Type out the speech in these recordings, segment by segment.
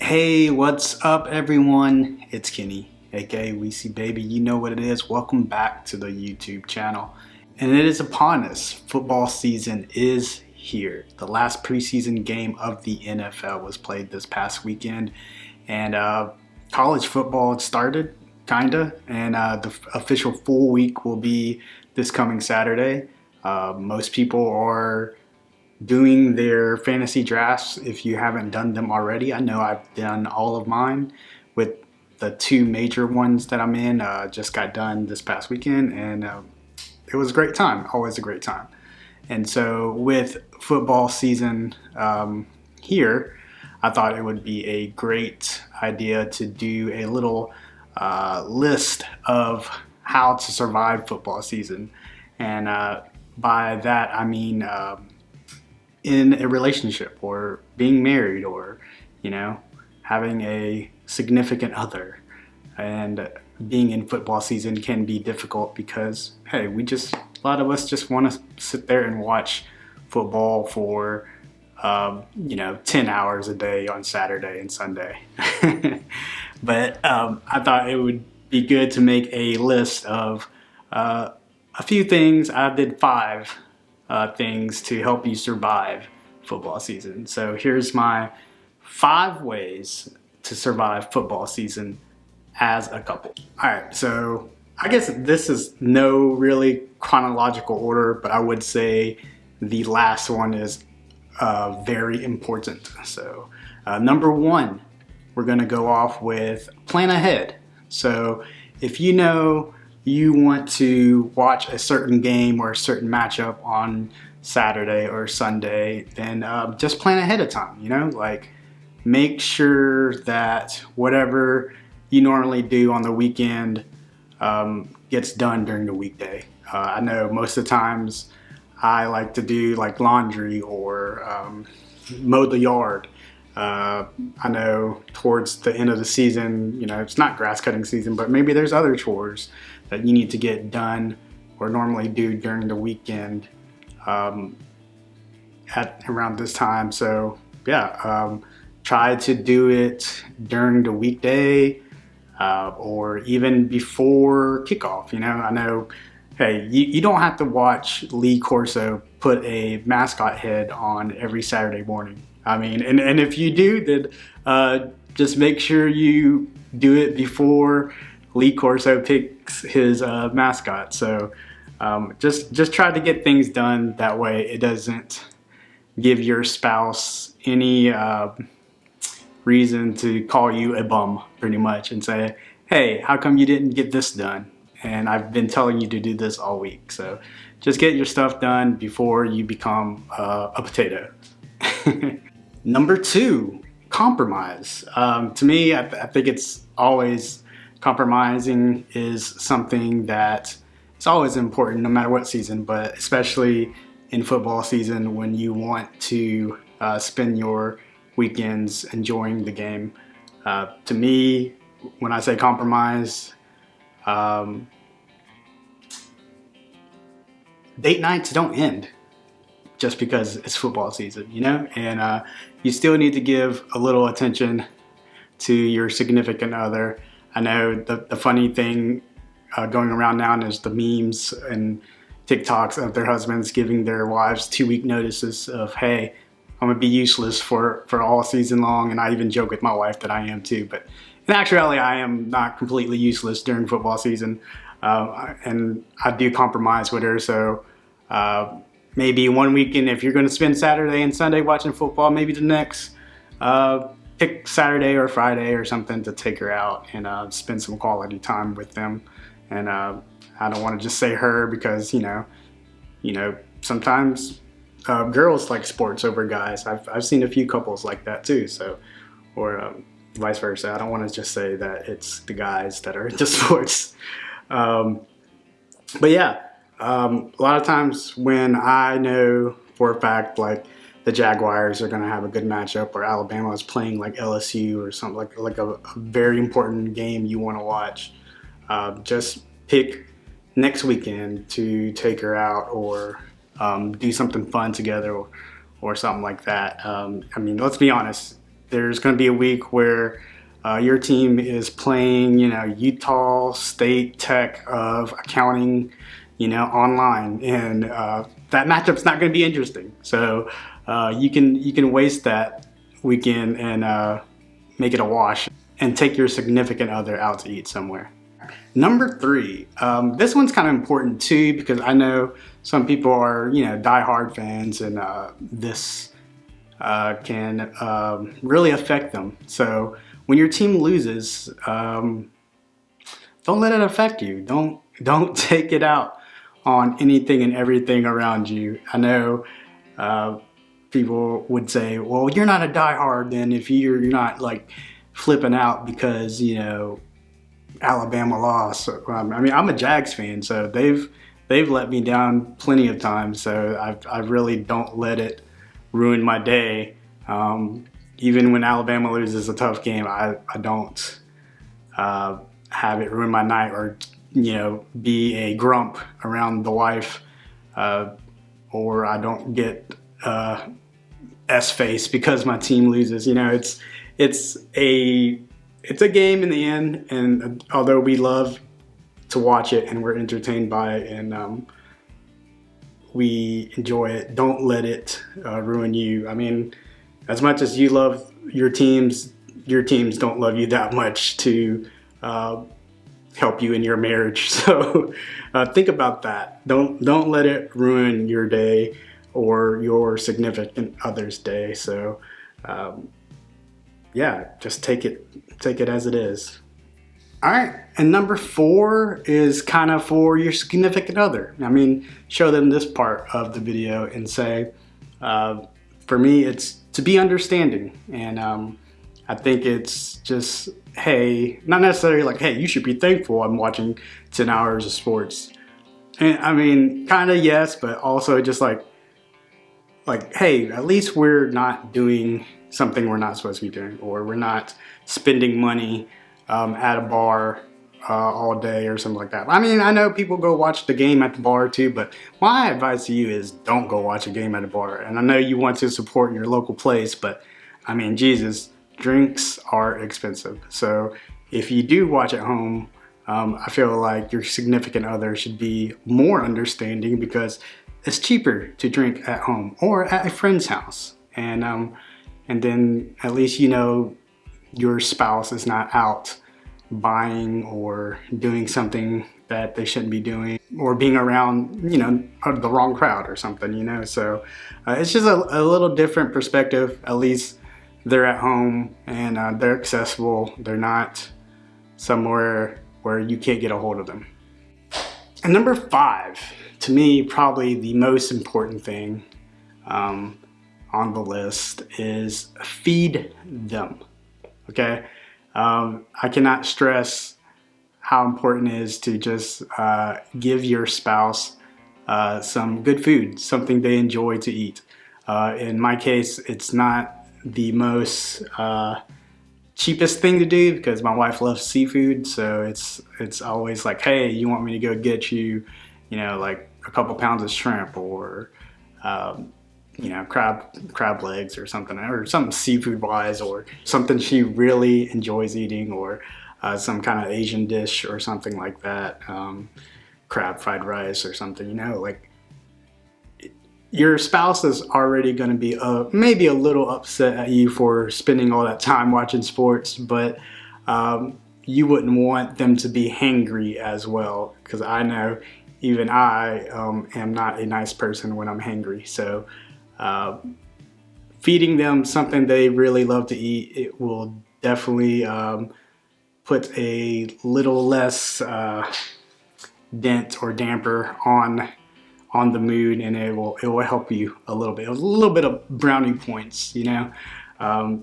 Hey, what's up, everyone? It's Kenny, aka Weezy Baby. You know what it is. Welcome back to the YouTube channel. And it is upon us. Football season is here. The last preseason game of the NFL was played this past weekend, and college football started, kinda. And the official full week will be this coming Saturday. Most people are doing their fantasy drafts if you haven't done them already. I know I've done all of mine with the two major ones that I'm in. Just got done this past weekend, and it was a great time. Always a great time. And so with football season here, I thought it would be a great idea to do a little list of how to survive football season. And by that, I mean in a relationship or being married or, having a significant other. And being in football season can be difficult because, hey, a lot of us just want to sit there and watch football for, 10 hours a day on Saturday and Sunday. But I thought it would be good to make a list of a few things. I did 5 things to help you survive football season. So here's my 5 ways to survive football season as a couple. All right, so I guess this is no really chronological order, but I would say the last one is very important. So number 1, we're gonna go off with plan ahead. So if you know you want to watch a certain game or a certain matchup on Saturday or Sunday, then just plan ahead of time, like make sure that whatever you normally do on the weekend gets done during the weekday. I know most of the times I like to do like laundry or mow the yard. I know towards the end of the season, it's not grass cutting season, but maybe there's other chores that you need to get done or normally do during the weekend at around this time. So try to do it during the weekday or even before kickoff. I know, hey, you don't have to watch Lee Corso put a mascot head on every Saturday morning. I mean, and if you do, then just make sure you do it before Lee Corso picks his mascot. So just try to get things done that way. It doesn't give your spouse any reason to call you a bum, pretty much, and say, hey, how come you didn't get this done? And I've been telling you to do this all week. So just get your stuff done before you become a potato. Number 2, compromise. To me, I think it's always compromising is something that it's always important no matter what season, but especially in football season when you want to spend your weekends enjoying the game. To me, when I say compromise, date nights don't end just because it's football season, and you still need to give a little attention to your significant other. I know the funny thing going around now is the memes and TikToks of their husbands giving their wives 2-week notices of, hey, I'm gonna be useless for all season long. And I even joke with my wife that I am too, but in actuality, I am not completely useless during football season. And I do compromise with her. So maybe one weekend, if you're gonna spend Saturday and Sunday watching football, maybe the next, pick Saturday or Friday or something to take her out and spend some quality time with them. And I don't want to just say her because, you know, sometimes girls like sports over guys. I've seen a few couples like that too. So, or vice versa. I don't want to just say that it's the guys that are into sports. But yeah, a lot of times when I know for a fact like the Jaguars are going to have a good matchup, or Alabama is playing like LSU or something like a very important game you want to watch, just pick next weekend to take her out, or do something fun together, or something like that. I mean, let's be honest. There's going to be a week where your team is playing, you know, Utah State Tech of accounting, you know, online, and that matchup's not going to be interesting. So you can waste that weekend and make it a wash, and take your significant other out to eat somewhere. Number 3, this one's kind of important too, because I know some people are, you know, diehard fans, and this can really affect them. So when your team loses, don't let it affect you. Don't take it out on anything and everything around you. I know people would say, well, you're not a diehard then if you're not like flipping out because, you know, Alabama lost. I mean, I'm a Jags fan, so they've let me down plenty of times. So I really don't let it ruin my day. Even when Alabama loses a tough game, I don't have it ruin my night, or, you know, be a grump around the wife, or I don't get S-face because my team loses. You know, it's a game in the end, and although we love to watch it and we're entertained by it, and we enjoy it, don't let it ruin you. I mean, as much as you love your teams don't love you that much to help you in your marriage. So think about that. Don't let it ruin your day or your significant other's day. So yeah, just take it as it is. All right, and number 4 is kind of for your significant other. I mean, show them this part of the video and say, for me, it's to be understanding. And I think it's just, hey, not necessarily like, hey, you should be thankful I'm watching 10 hours of sports. And I mean, kind of yes, but also just like, hey, at least we're not doing something we're not supposed to be doing, or we're not spending money at a bar all day or something like that. I mean, I know people go watch the game at the bar too, but my advice to you is don't go watch a game at a bar. And I know you want to support your local place, but I mean, Jesus, drinks are expensive. So if you do watch at home, I feel like your significant other should be more understanding, because it's cheaper to drink at home or at a friend's house. And then at least, you know, your spouse is not out buying or doing something that they shouldn't be doing, or being around, you know, the wrong crowd or something, you know. So it's just a little different perspective. At least they're at home, and they're accessible. They're not somewhere where you can't get a hold of them. And number 5, to me, probably the most important thing on the list is feed them. Okay, I cannot stress how important it is to just give your spouse some good food, something they enjoy to eat. In my case, it's not the most cheapest thing to do, because my wife loves seafood, so it's always like, hey, you want me to go get you, you know, like a couple pounds of shrimp, or you know, crab legs or something seafood wise, or something she really enjoys eating, or some kind of Asian dish or something like that, crab fried rice or something, you know. Like, your spouse is already going to be maybe a little upset at you for spending all that time watching sports, but you wouldn't want them to be hangry as well, because I know even I am not a nice person when I'm hangry. So feeding them something they really love to eat, it will definitely put a little less dent or damper on on the mood, and it will help you a little bit of brownie points, you know.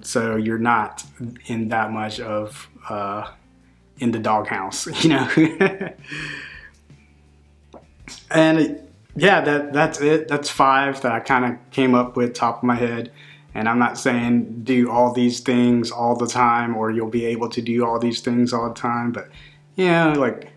So you're not in that much of in the doghouse, you know. And yeah, that's it. That's 5 that I kind of came up with top of my head. And I'm not saying do all these things all the time, or you'll be able to do all these things all the time, but yeah, like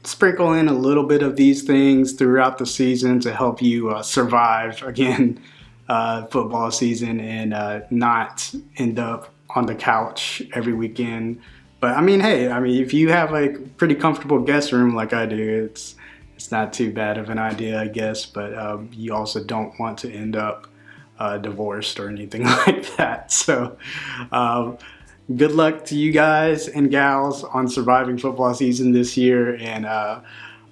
sprinkle in a little bit of these things throughout the season to help you survive again football season, and not end up on the couch every weekend. But I mean, hey, I mean, if you have a pretty comfortable guest room like I do, it's not too bad of an idea, I guess. But you also don't want to end up divorced or anything like that. So good luck to you guys and gals on surviving football season this year, and I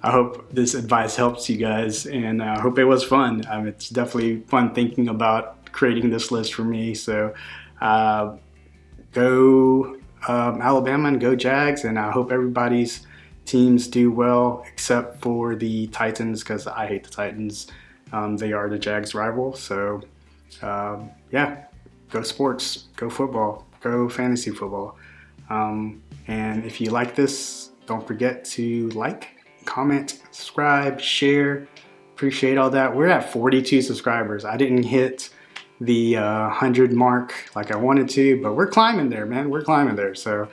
hope this advice helps you guys, and I hope it was fun. It's definitely fun thinking about creating this list for me. So go Alabama and go Jags, and I hope everybody's teams do well except for the Titans, because I hate the Titans. They are the Jags' rival. So yeah, go sports, go football, go fantasy football. And if you like this, don't forget to like, comment, subscribe, share. Appreciate all that. We're at 42 subscribers. I didn't hit the 100 mark like I wanted to, but we're climbing there, man. We're climbing there. So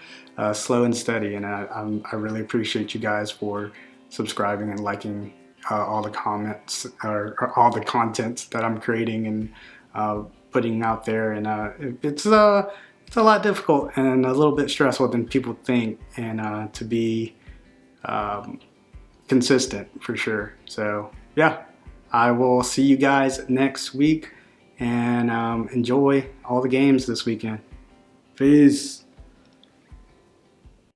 slow and steady. And I really appreciate you guys for subscribing and liking all the comments, or all the content that I'm creating and putting out there. And it's a lot difficult and a little bit stressful than people think, and to be consistent for sure. So yeah, I will see you guys next week, and enjoy all the games this weekend. Peace.